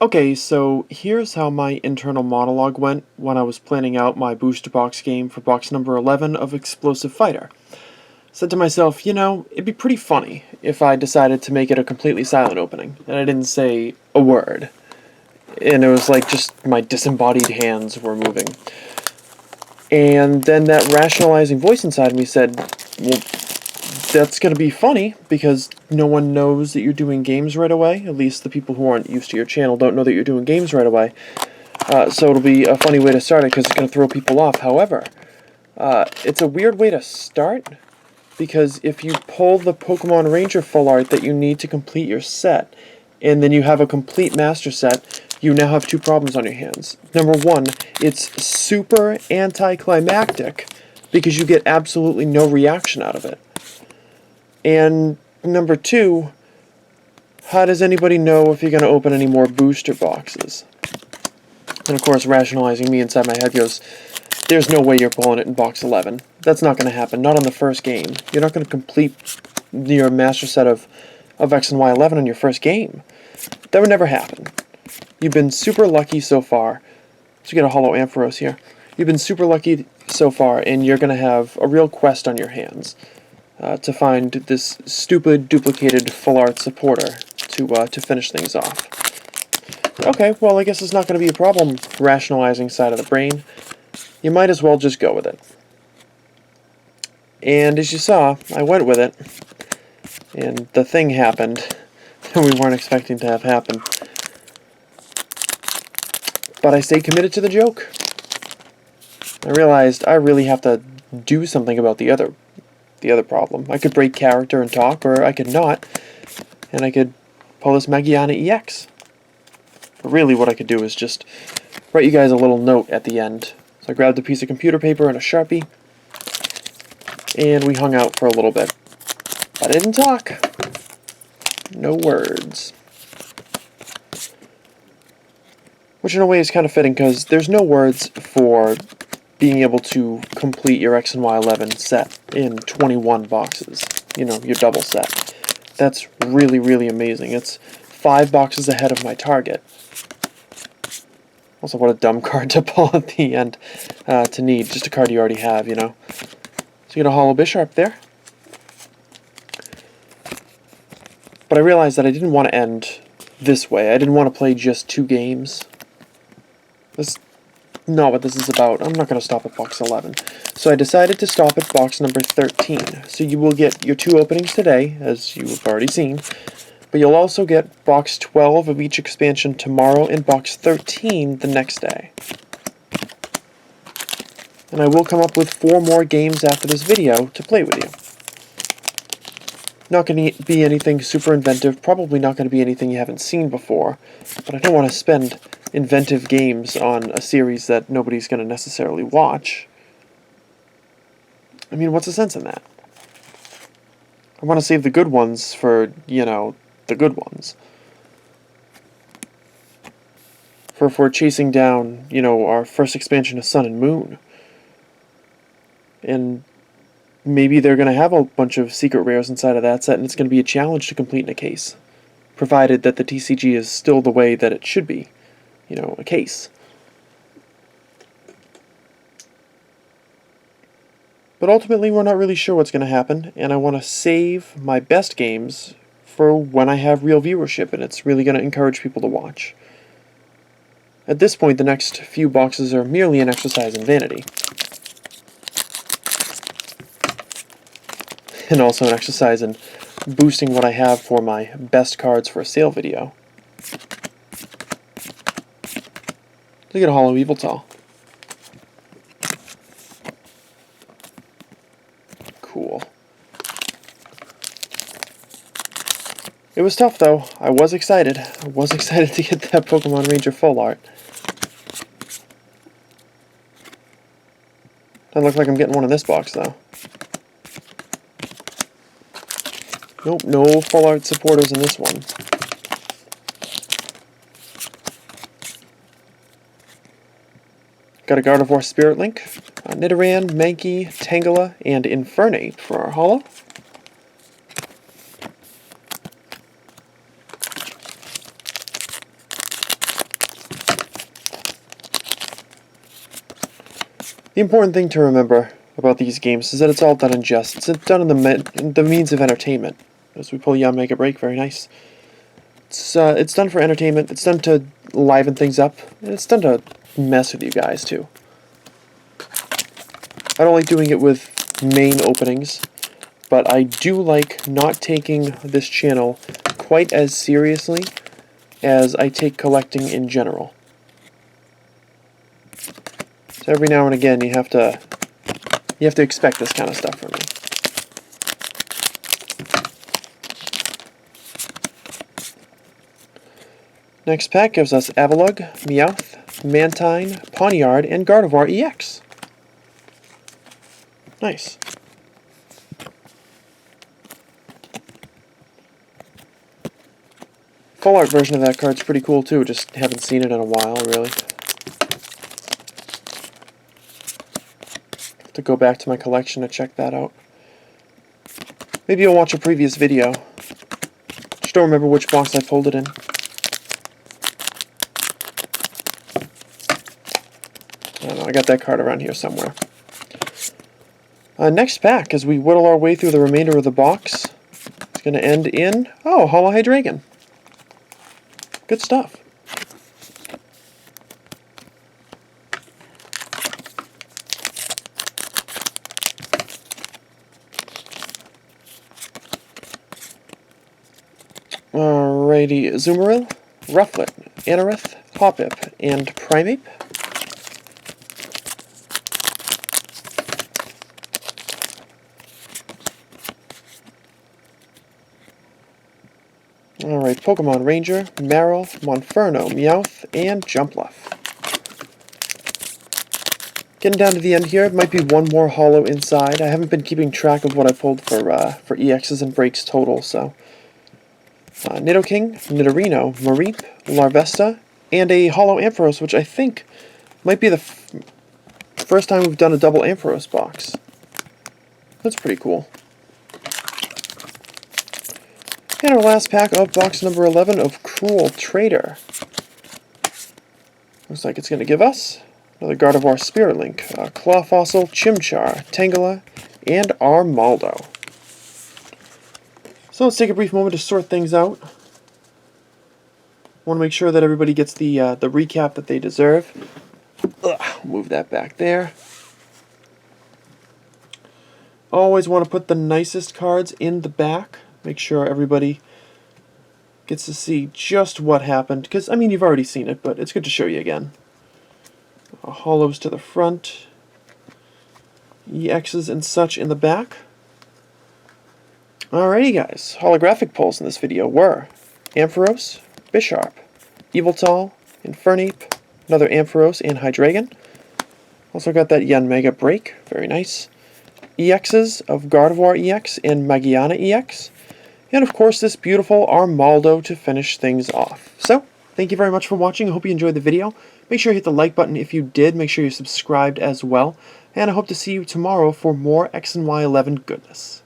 Okay, so here's how my internal monologue went when I was planning out my booster box game for box number 11 of Explosive Fighter. Said to myself, it'd be pretty funny if I decided to make it a completely silent opening, and I didn't say a word. And it was like just my disembodied hands were moving. And then that rationalizing voice inside me said, well, that's going to be funny because no one knows that you're doing games right away. At least the people who aren't used to your channel don't know that you're doing games right away. So it'll be a funny way to start it because it's going to throw people off. However, it's a weird way to start because if you pull the Pokemon Ranger full art that you need to complete your set, and then you have a complete master set, you now have two problems on your hands. Number one, it's super anticlimactic because you get absolutely no reaction out of it. And number two, how does anybody know if you're going to open any more booster boxes? And of course, rationalizing me inside my head goes, there's no way you're pulling it in box 11. That's not going to happen, not on the first game. You're not going to complete your master set of X and Y 11 on your first game. That would never happen. You've been super lucky so far. Let's get a Hollow Ampharos here. You've been super lucky so far, and you're going to have a real quest on your hands to find this stupid, duplicated full art supporter to finish things off. Okay, well, I guess it's not going to be a problem rationalizing side of the brain. You might as well just go with it. And as you saw, I went with it, and the thing happened that we weren't expecting to have happen. But I stayed committed to the joke. I realized I really have to do something about the other problem. I could break character and talk, or I could not, and I could pull this Magiana EX. But really what I could do is just write you guys a little note at the end. So I grabbed a piece of computer paper and a Sharpie, and we hung out for a little bit. But I didn't talk. No words. Which in a way is kind of fitting, because there's no words for being able to complete your X and Y 11 set in 21 boxes. You know, your double set. That's really, really amazing. It's 5 boxes ahead of my target. Also, what a dumb card to pull at the end to need. Just a card you already have, you know. So you get a Hollow Bisharp there. But I realized that I didn't want to end this way. I didn't want to play just 2 games. That's not what this is about. I'm not going to stop at box 11. So I decided to stop at box number 13. So you will get your 2 openings today, as you have already seen. But you'll also get box 12 of each expansion tomorrow and box 13 the next day. And I will come up with 4 more games after this video to play with you. Not going to be anything super inventive, probably not going to be anything you haven't seen before, but I don't want to spend inventive games on a series that nobody's going to necessarily watch. I mean, what's the sense in that? I want to save the good ones for, you know, the good ones. For if we're chasing down, you know, our first expansion of Sun and Moon. And maybe they're going to have a bunch of secret rares inside of that set, and it's going to be a challenge to complete in a case. Provided that the TCG is still the way that it should be. You know, a case. But ultimately, we're not really sure what's going to happen, and I want to save my best games for when I have real viewership, and it's really going to encourage people to watch. At this point, the next few boxes are merely an exercise in vanity. And also an exercise in boosting what I have for my best cards for a sale video. Look at a Hollow Yveltal. Cool. It was tough though. I was excited. I was excited to get that Pokemon Ranger full art. Doesn't look like I'm getting one in this box though. Nope, no full art supporters in this one. Got a Gardevoir Spirit Link, Nidoran, Mankey, Tangela, and Infernape for our holo. The important thing to remember about these games is that it's all done in jest. It's done in the means of entertainment. As we pull Young Mega Break, very nice. It's done for entertainment. It's done to liven things up. And it's done to mess with you guys too. I don't like doing it with main openings, but I do like not taking this channel quite as seriously as I take collecting in general. So every now and again you have to expect this kind of stuff from me. Next pack gives us Avalugg, Meowth, Mantine, Pawniard, and Gardevoir EX. Nice. Full art version of that card's pretty cool too, just haven't seen it in a while, really. Have to go back to my collection to check that out. Maybe you'll watch a previous video. Just don't remember which box I pulled it in. I don't know, I got that card around here somewhere. Next pack, as we whittle our way through the remainder of the box, it's going to end in, oh, Holo Hydreigon. Good stuff. Alrighty, Azumarill, Rufflet, Anorith, Hoppip, and Primeape. Alright, Pokemon Ranger, Marill, Monferno, Meowth, and Jumpluff. Getting down to the end here, it might be one more holo inside. I haven't been keeping track of what I pulled for EXs and breaks total, so... Nidoking, Nidorino, Mareep, Larvesta, and a holo Ampharos, which I think might be the first time we've done a double Ampharos box. That's pretty cool. And our last pack of box number 11 of Cruel Traitor. Looks like it's going to give us another Gardevoir Spirit Link, Claw Fossil, Chimchar, Tangela, and Armaldo. So let's take a brief moment to sort things out. Want to make sure that everybody gets the recap that they deserve. Move that back there. Always want to put the nicest cards in the back. Make sure everybody gets to see just what happened. Because, I mean, you've already seen it, but it's good to show you again. Holos to the front. EXs and such in the back. Alrighty, guys. Holographic pulls in this video were Ampharos, Bisharp, Yveltal, Infernape, another Ampharos and Hydreigon. Also got that Yanmega Break. Very nice. EXs of Gardevoir EX and Magiana EX. And of course this beautiful Armaldo to finish things off. So, thank you very much for watching. I hope you enjoyed the video. Make sure you hit the like button if you did. Make sure you're subscribed as well. And I hope to see you tomorrow for more X and Y 11 goodness.